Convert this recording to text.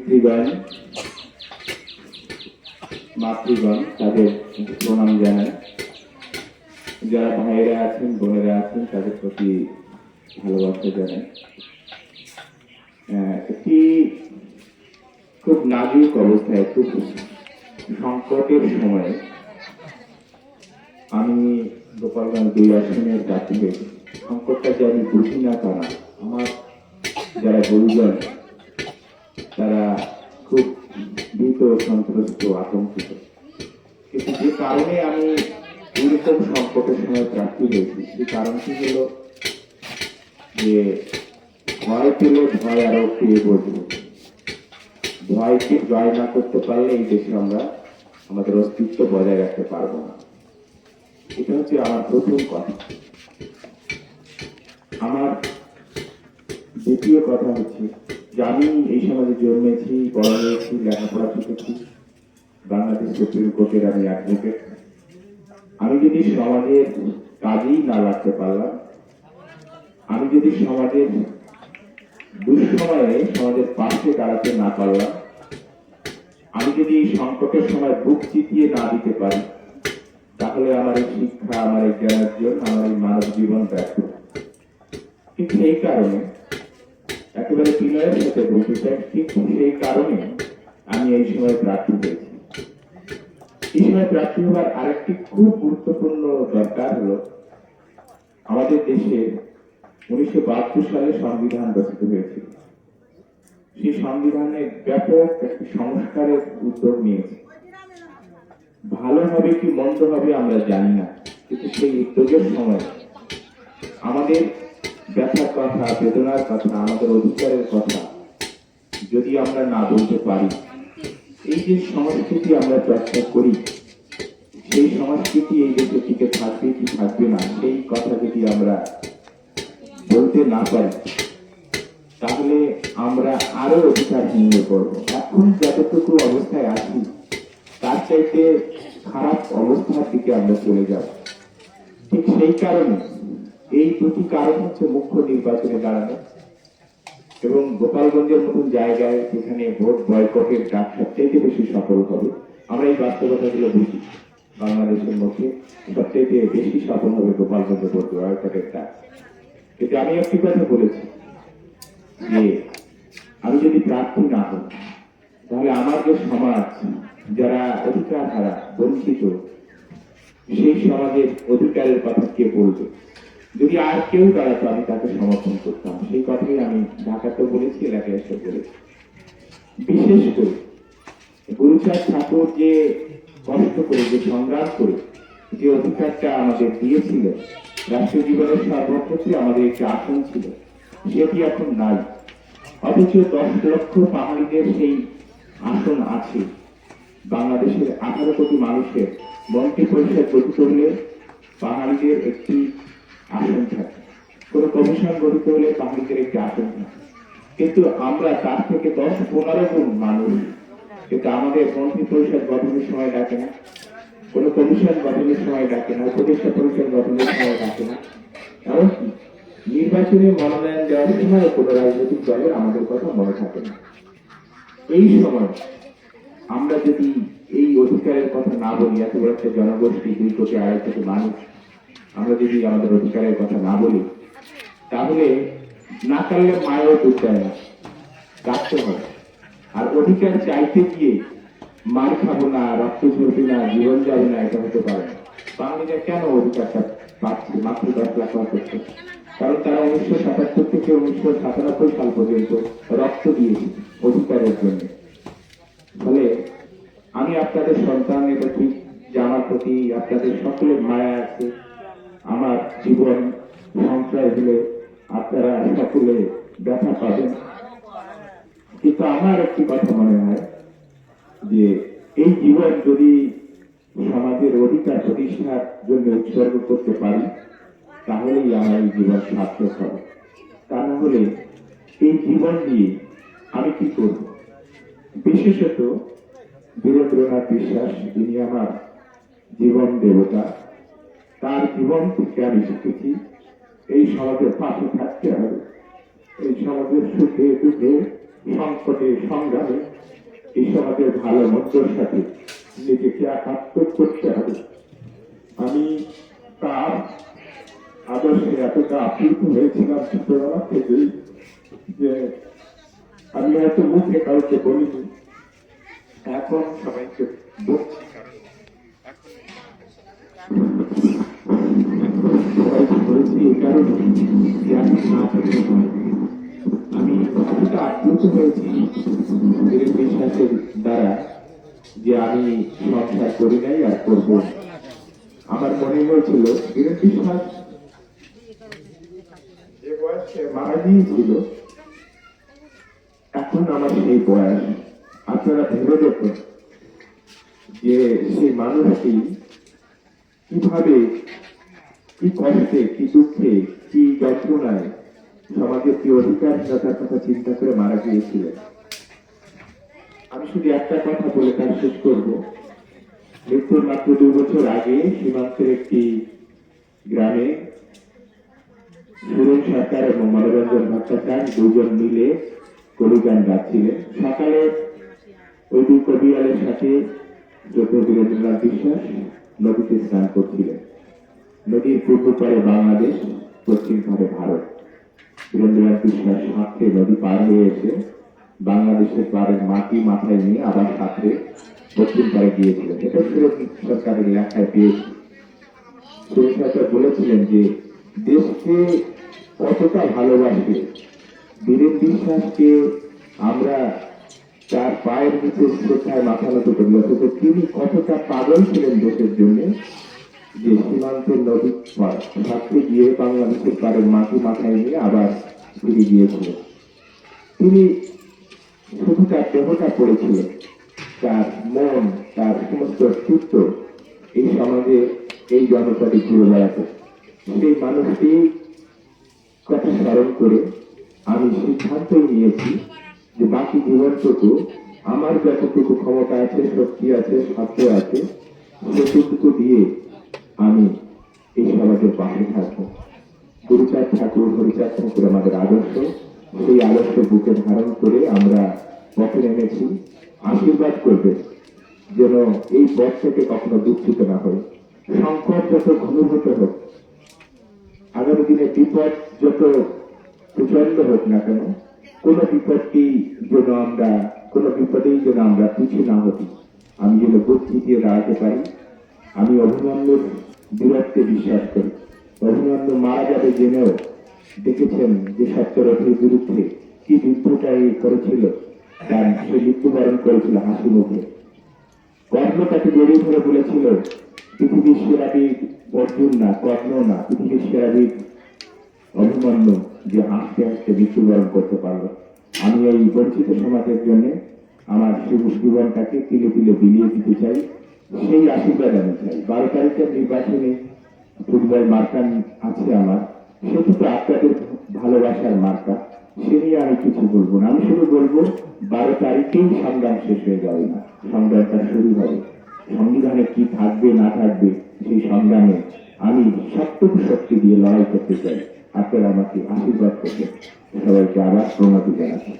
পিতৃগণ, মাতৃগণ, তাদের প্রণাম জানাই। যারা ভাইয়েরা আছেন, বোনেরা আছেন, তাদের প্রতি ভালোবাসা জানাই। একটি খুব নাজুক অবস্থায়, খুব সংকটের সময়ে আমি গোপালগঞ্জ 2 আসনের প্রার্থী হয়েছি। সংকটটা যে আমি বুঝি না তা না, আমার যারা গুরুজন তারা খুব ভীত, সন্ত্রস্ত, আতঙ্কিত। কিন্তু যে কারণে আমি এরকম সংকটের সময় প্রার্থী হয়েছি, সেই কারণটি হল যে ভয় পেলে ভয় আরো পেয়ে বসবো। ভয়কে জয় না করতে পারলে এই দেশে আমরা আমাদের অস্তিত্ব বজায় রাখতে পারবো না। এটা হচ্ছে আমার প্রথম কথা। আমার দ্বিতীয় কথা হচ্ছে যে আমি এই সমাজে জন্মেছি, বড় হয়েছি, লেখাপড়া শিখেছি, বাংলাদেশ সুপ্রিম কোর্টের আমি অ্যাডভোকেট। আমি যদি সমাজের কাজেই না লাগতে পারলাম, আমি যদি সমাজের দুঃসময়ে সমাজের পাশে দাঁড়াতে না পারলাম, আমি যদি এই সংকটের সময় বুক চিতিয়ে না দিতে পারি, তাহলে আমার এই শিক্ষা, আমার এই জ্ঞানার্জন, আমার এই মানব জীবন ব্যর্থ। কিন্তু এই কারণে একেবারে বিনয়ের সাথে বলতে চাই, কিন্তু সেই কারণে আমি এই সময় প্রার্থী হয়েছি। এই সময় প্রার্থী হওয়ার আরেকটি খুব গুরুত্বপূর্ণ দরকার হলো, আমাদের দেশে 1972 সালে সংবিধান রচিত হয়েছিল। সেই সংবিধানে ব্যাপক একটি সংস্কারের উদ্যোগ নিয়েছে। ভালো হবে কি মন্দ হবে আমরা জানি না, কিন্তু সেই উদ্যোগের সময় আমাদের ব্যথার কথা, বেদনার কথা, আমাদের অধিকারের কথা যদি আমরা না বলতে পারি, এই যে সংস্কৃতি আমরা চর্চা করি, সেই সংস্কৃতি এই দেশে টিকে থাকবে কি থাকবে না, সেই কথা যদি আমরা বলতে না পারি, তাহলে আমরা আরো অধিকারহীন হয়ে পড়বো। এখন যতটুকু অবস্থায় আছি তার চাইতে খারাপ অবস্থার দিকে আমরা চলে যাব। ঠিক সেই কারণে এই দুটি কারণ হচ্ছে মুখ্য নির্বাচনে দাঁড়ানো এবং গোপালগঞ্জের মতন জায়গায় যেখানে ভোট বয়কটের ডাক সবচেয়ে বেশি সফল হবে। আমরা এই বাস্তবতাগুলো বুঝি, বাংলাদেশের মধ্যে সবচেয়ে বেশি সফল হবে গোপালগঞ্জে ভোট বয়কটের ডাক। কিন্তু আমি একটি কথা বলেছি যে আমি যদি প্রার্থী না হই, তাহলে আমার যে সমাজ, যারা অধিকার হারা, বঞ্চিত, সেই সমাজের অধিকারের কথা কে বলবে? যদি আর কেউ দাঁড়াতো আমি তাকে সমর্থন করতাম। সেই কথাই আমি ঢাকাতে বলেছি, এলাকায় এসে বলেছি। বিশেষ করে গুরুচাঁদ ঠাকুর যে কষ্ট করে, যে সংগ্রাম করে যে অধিকারটা আমাদের দিয়েছিলেন, রাষ্ট্রীয় জীবনের সর্বক্ষেত্রে আমাদের একটি আসন ছিল, সেটি এখন নাই। অথচ 10 লক্ষ পাহাড়িদের সেই আসন আছে। বাংলাদেশের 18 কোটি মানুষের মন্ত্রী পরিষদ গঠিত হলে পাহাড়িদের একটি আসন থাকে, কোন কমিশন গঠিত হলে পাহাড়িদের একটি আসন থাকে। কিন্তু আমরা তার থেকে 10-15 গুণ মানুষ, কিন্তু আমাদের মন্ত্রী পরিষদ গঠনের সময় ডাকে না, কোন কমিশন গঠনের সময় ডাকে না, উপদেষ্টা পরিষদ গঠনের সময় ডাকে না। এমনকি নির্বাচনে মনোনয়ন দেওয়ার সময় কোন রাজনৈতিক দলের আমাদের কথা মনে থাকে না। এই সময় আমরা যদি এই অধিকারের কথা না বলি, এত বড় একটা জনগোষ্ঠী, 2 কোটি 2.5 কোটি মানুষ, আমরা যদি আমাদের অধিকারের কথা না বলি, তাহলে না কারলে মায়েও দুধ দেয় না, রাখতে হবে। আর অধিকার চাইতে গিয়ে মার খাবো না, রক্ত ঝরবে না, জীবন যাবে না, এটা হতে পারে না। বাঙালিরা কেন অধিকারটা পাচ্ছে মাত্র 10 লাখ করছে? কারণ তারা 1977 থেকে 1997 সাল পর্যন্ত রক্ত দিয়েছে অধিকারের জন্য। ফলে আমি আপনাদের সন্তান, এটা ঠিক যে আমার প্রতি আপনাদের সকলের মায়া আছে। আমার জীবন সংশয় হলে আপনারা সকলে ব্যথা পাবেন। কিন্তু আমার একটি কথা মনে হয় যে এই জীবন যদি সমাজের অধিকার প্রতিষ্ঠার জন্য উৎসর্গ করতে পারি, তাহলেই আমার এই জীবন সার্থক হবে। তা না হলে এই জীবন দিয়ে আমি কি করব? বিশেষত বীরেন্দ্রনাথ বিশ্বাস, যিনি আমার জীবন দেবতা, তার জীবন থেকে আমি শিখেছি এই সমাজের পাশে থাকতে হবে, এই সমাজের সুখে দুঃখে সংকটে সংগ্রামে এই সমাজের ভালো মন্দের সাথে নিজেকে একাত্ম করতে হবে। আমি তার আদর্শে এতটা আপ্লুত হয়েছিলাম ছোটবেলা থেকেই যে আমি এত মুখে কাউকে বলিনি, এখন সবাইকে বলছি। কারণ সবাইকে বলেছি এই কারণে যে এখন না থাকতে পারে। আমি এতটা আপ্লুত হয়েছি বীরেন বিশ্বাসের দ্বারা যে আমি সংসার করি নাই আর করব না। আমার মনে হয়েছিল বীরেন বিশ্বাস যে বয়সে মারা গিয়েছিল, এখন আমার সেই বয়স। আপনারা ভেবে দেখুন যে সেই মানুষটি কিভাবে, কি কষ্টে, কি দুঃখে, কি যন্ত্রণায় সমাজের কি অধিকারহীনতার কথা চিন্তা করে মারা গিয়েছিলেন। আমি শুধু একটা কথা বলে তার শেষ করব। মৃত্যুর মাত্র 2 বছর আগে সীমান্তের একটি গ্রামে সুরেন সরকার এবং মনোরঞ্জন ভট্টাচার্য দুজন মিলে কবিগান গাচ্ছিলেন। সকালে ওই দুই কবিয়ালের সাথে বীরেন্দ্রনাথ বিশ্বাস নদীতে স্নান করছিলেন। নদীর পূর্ব পারে বাংলাদেশ, পশ্চিম পারে ভারত। বীরেন্দ্রনাথ বিশ্বাস সাঁতরে নদী পার হয়ে এসে বাংলাদেশের পাড়ের মাটি মাথায় নিয়ে আবার সাঁতরে পশ্চিম পারে গিয়েছিলেন। এটা সুরেন সরকারের লেখায় পেয়েছি। সুরেন সরকার বলেছিলেন যে দেশকে কতটা ভালোবাসে বীরেন বিশ্বাসকে আমরা তার পায়ের নিচে শ্রদ্ধায় মাথা নত করি, অথচ তিনি কতটা পাগল ছিলেন দেশের জন্য যে সীমান্তের নদী সাঁতরে গিয়ে বাংলাদেশের পাড়ের মাটি মাথায় নিয়ে আবার ফিরে গিয়েছিলেন। তিনি শুধু তার দেহটা পড়েছিলেন, তার মন, তার সমস্ত অস্তিত্ব এই সমাজে এই জনতাকে ঘুরে বেড়াতে। সেই মানুষটি কথা স্মরণ করে আমি সিদ্ধান্তই নিয়েছি যে বাকি জীবনটুকু আমার যতটুকু ক্ষমতা আছে, শক্তি আছে, সাধ্য আছে, সেটুকু দিয়ে আমি এই সমাজের পাশে থাকবো। গুরুচাঁদ ঠাকুর, হরিচাঁদ ঠাকুর আমাদের আদর্শ, সেই আদর্শ বুকে ধারণ করে আমরা পথে নেমেছি। আশীর্বাদ করবে যেন এই পথ থেকে কখনো দুঃখিত না হয়। সংকট যত ঘনীভূত হোক, আগামী দিনে বিপদ যত প্রচন্ড হোক না কেন, কোন বিপদেই যেন আমরা পিছিয়ে না হতি, আমি যেন বুক চিতিয়ে দাঁড়াতে পারি। আমি অভিমন্যুর বীরত্বে বিশ্বাস করি। অভিমন্যু মারা যাবে জেনেও দেখেছেন যে সত্যরথের বিরুদ্ধে কি যুদ্ধটাই করেছিল, তার সে মৃত্যুবরণ করেছিল হাসি মুখে। কর্ণ তাকে জড়িয়ে ধরে বলেছিল পৃথিবীর সেরাবীর অর্জুন না, কর্ণ না, পৃথিবীর সেরাবীর অভিমন্যু, যে হাসতে হাসতে মৃত্যুবরণ করতে পারলো। আমি এই বঞ্চিত সমাজের জন্য আমার জীবনটাকে তিলে তিলে বিলিয়ে দিতে চাই, সেই আশীর্বাদ আমি চাই। 12 তারিখের নির্বাচনে ফুটবল মার্কা আছে আমার, সেটি তো আপনাদের ভালোবাসার মার্কা, সে নিয়ে আমি কিছু বলবো না। আমি শুধু বলবো 12 তারিখেই সংগ্রাম শেষ হয়ে যাবে না, সংগ্রামটা শুরু হবে। সংবিধানে কি থাকবে না থাকবে সেই সংগ্রামে আমি সবটুকু শক্তি দিয়ে লড়াই করতে চাই। আপনারা আমাকে আশীর্বাদ করবেন। সবাইকে আবার প্রণতি জানাচ্ছি।